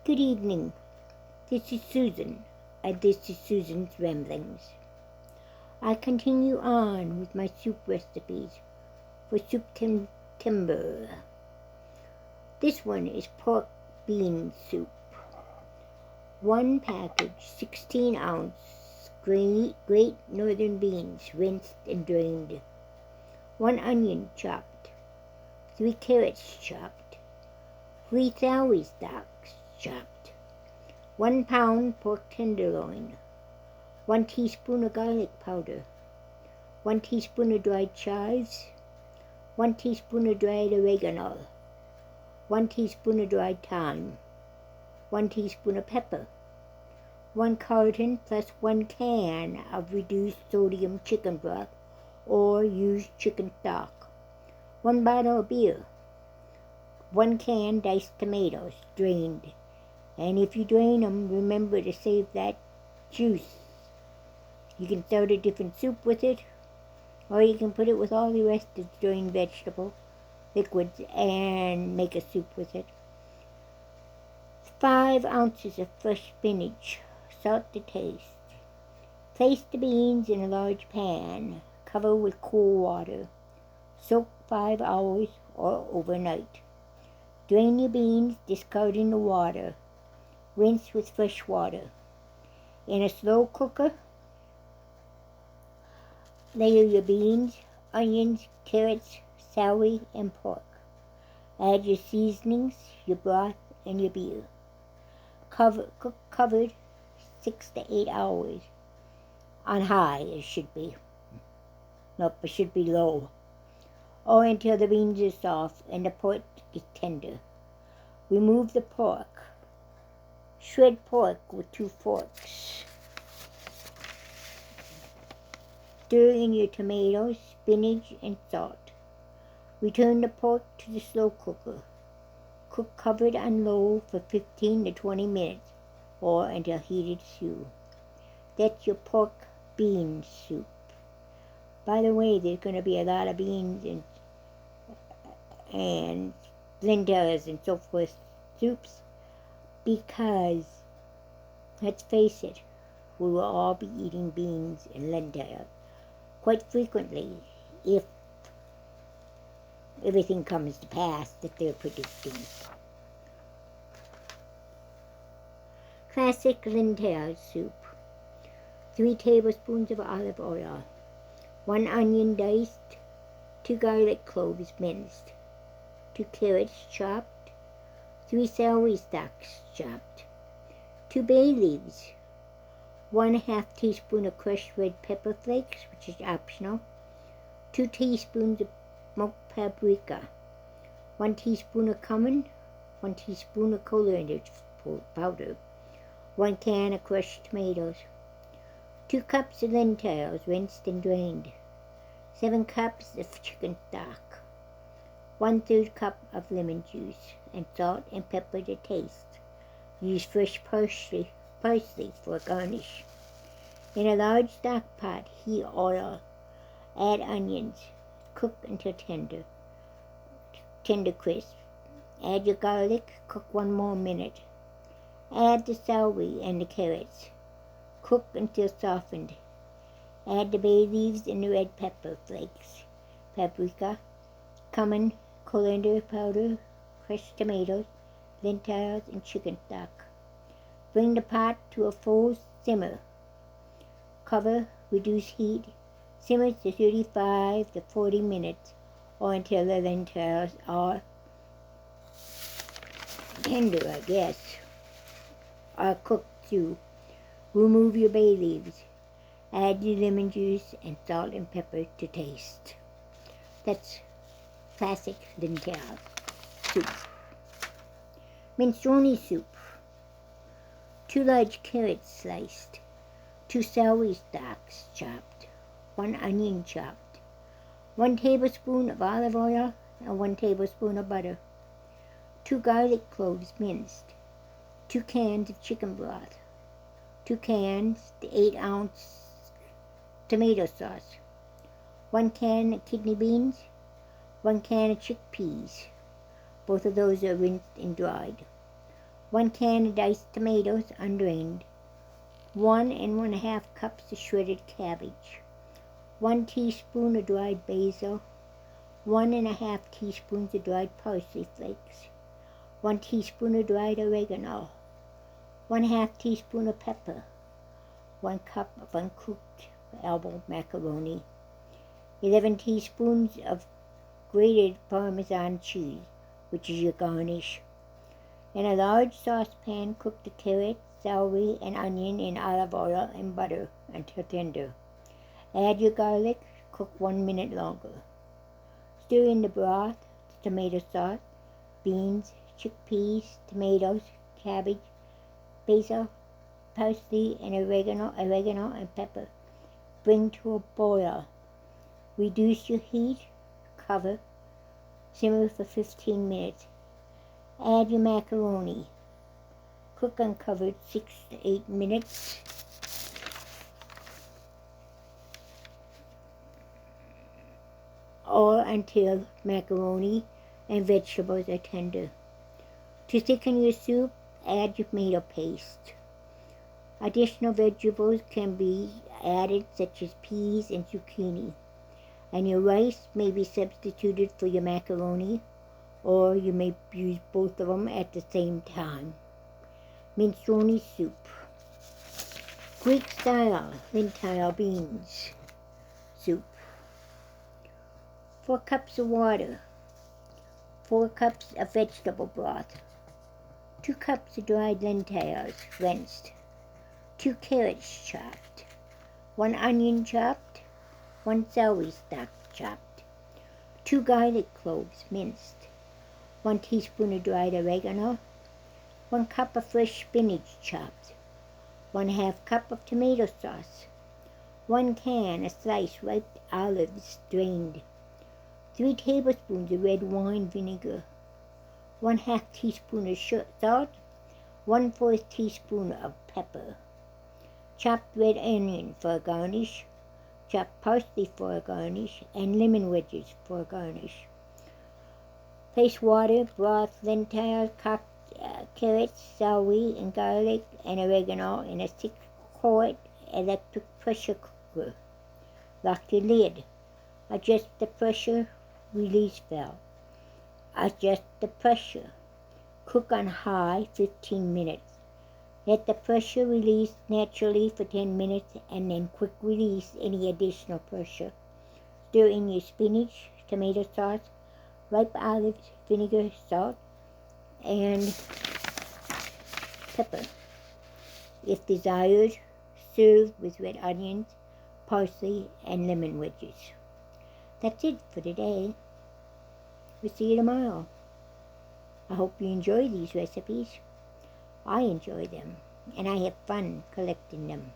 Good evening. This is Susan, and this is Susan's Ramblings. I continue on with my soup recipes for Souptember. This one is pork bean soup. 1 package, 16-ounce great northern beans, rinsed and drained. 1 onion chopped. 3 carrots chopped. 3 celery stalks chopped. 1 pound pork tenderloin. 1 teaspoon of garlic powder. 1 teaspoon of dried chives. 1 teaspoon of dried oregano. 1 teaspoon of dried thyme. 1 teaspoon of pepper. 1 carton plus 1 can of reduced sodium chicken broth or used chicken stock. 1 bottle of beer. 1 can diced tomatoes, drained. And if you drain them, remember to save that juice. You can start a different soup with it, or you can put it with all the rest of the drained vegetable liquids and make a soup with it. 5 ounces of fresh spinach, salt to taste. Place the beans in a large pan, cover with cool water. Soak 5 hours or overnight. Drain your beans, discarding the water. Rinse with fresh water. In a slow cooker, layer your beans, onions, carrots, celery, and pork. Add your seasonings, your broth, and your beer. Cook covered 6 to 8 hours. On high, it should be. Nope, it should be low. Or until the beans are soft and the pork is tender. Remove the pork. Shred pork with 2 forks. Stir in your tomatoes, spinach, and salt. Return the pork to the slow cooker. Cook covered on low for 15 to 20 minutes or until heated through. That's your pork bean soup. By the way, there's going to be a lot of beans and lentils and so forth soups, because, let's face it, we will all be eating beans and lentils quite frequently if everything comes to pass that they're predicting. Classic lentil soup. 3 tablespoons of olive oil. 1 onion diced. 2 garlic cloves minced. 2 carrots chopped. 3 celery stalks chopped. 2 bay leaves. 1/2 teaspoon of crushed red pepper flakes, which is optional. 2 teaspoons of smoked paprika. 1 teaspoon of cumin. 1 teaspoon of coriander powder. 1 can of crushed tomatoes. 2 cups of lentils, rinsed and drained. 7 cups of chicken stock. 1/3 cup of lemon juice, and salt and pepper to taste. Use fresh parsley for a garnish. In a large stock pot, heat oil. Add onions. Cook until tender crisp. Add your garlic. Cook 1 more minute. Add the celery and the carrots. Cook until softened. Add the bay leaves and the red pepper flakes, paprika, cumin, coriander powder, crushed tomatoes, lentils, and chicken stock. Bring the pot to a full simmer. Cover, reduce heat, simmer to 35 to 40 minutes or until the lentils are tender, are cooked through. Remove your bay leaves. Add your lemon juice and salt and pepper to taste. That's classic lentil soup. Minestrone soup. 2 large carrots sliced. 2 celery stalks chopped. 1 onion chopped. 1 tablespoon of olive oil and 1 tablespoon of butter. 2 garlic cloves minced. 2 cans of chicken broth. 2 cans, the 8-ounce tomato sauce. 1 can of kidney beans. 1 can of chickpeas. Both of those are rinsed and dried. 1 can of diced tomatoes, undrained. 1 1/2 cups of shredded cabbage. 1 teaspoon of dried basil. 1 1/2 teaspoons of dried parsley flakes. 1 teaspoon of dried oregano. 1/2 teaspoon of pepper. 1 cup of uncooked elbow macaroni. 11 teaspoons of grated Parmesan cheese, which is your garnish. In a large saucepan, cook the carrot, celery, and onion in olive oil and butter until tender. Add your garlic, cook 1 minute longer. Stir in the broth, the tomato sauce, beans, chickpeas, tomatoes, cabbage, basil, parsley, and oregano and pepper. Bring to a boil. Reduce your heat, cover, simmer for 15 minutes. Add your macaroni. Cook uncovered 6 to 8 minutes. Or until macaroni and vegetables are tender. To thicken your soup, add your tomato paste. Additional vegetables can be added, such as peas and zucchini. And your rice may be substituted for your macaroni, or you may use both of them at the same time. Minestrone Soup. Greek style lentil beans soup. 4 cups of water. 4 cups of vegetable broth. 2 cups of dried lentils rinsed. 2 carrots chopped. 1 onion chopped. 1 celery stalk chopped. 2 garlic cloves minced. 1 teaspoon of dried oregano. 1 cup of fresh spinach chopped. 1/2 cup of tomato sauce. 1 can of sliced ripe olives drained. 3 tablespoons of red wine vinegar. 1/2 teaspoon of salt. 1/4 teaspoon of pepper. Chopped red onion for a garnish. Chopped parsley for a garnish, and lemon wedges for a garnish. Place water, broth, lentils, carrots, celery, and garlic, and oregano in a 6-quart electric pressure cooker. Lock your lid. Adjust the pressure release valve. Adjust the pressure. Cook on high 15 minutes. Let the pressure release naturally for 10 minutes and then quick release any additional pressure. Stir in your spinach, tomato sauce, ripe olives, vinegar, salt, and pepper. If desired, serve with red onions, parsley, and lemon wedges. That's it for today. We'll see you tomorrow. I hope you enjoy these recipes. I enjoy them, and I have fun collecting them.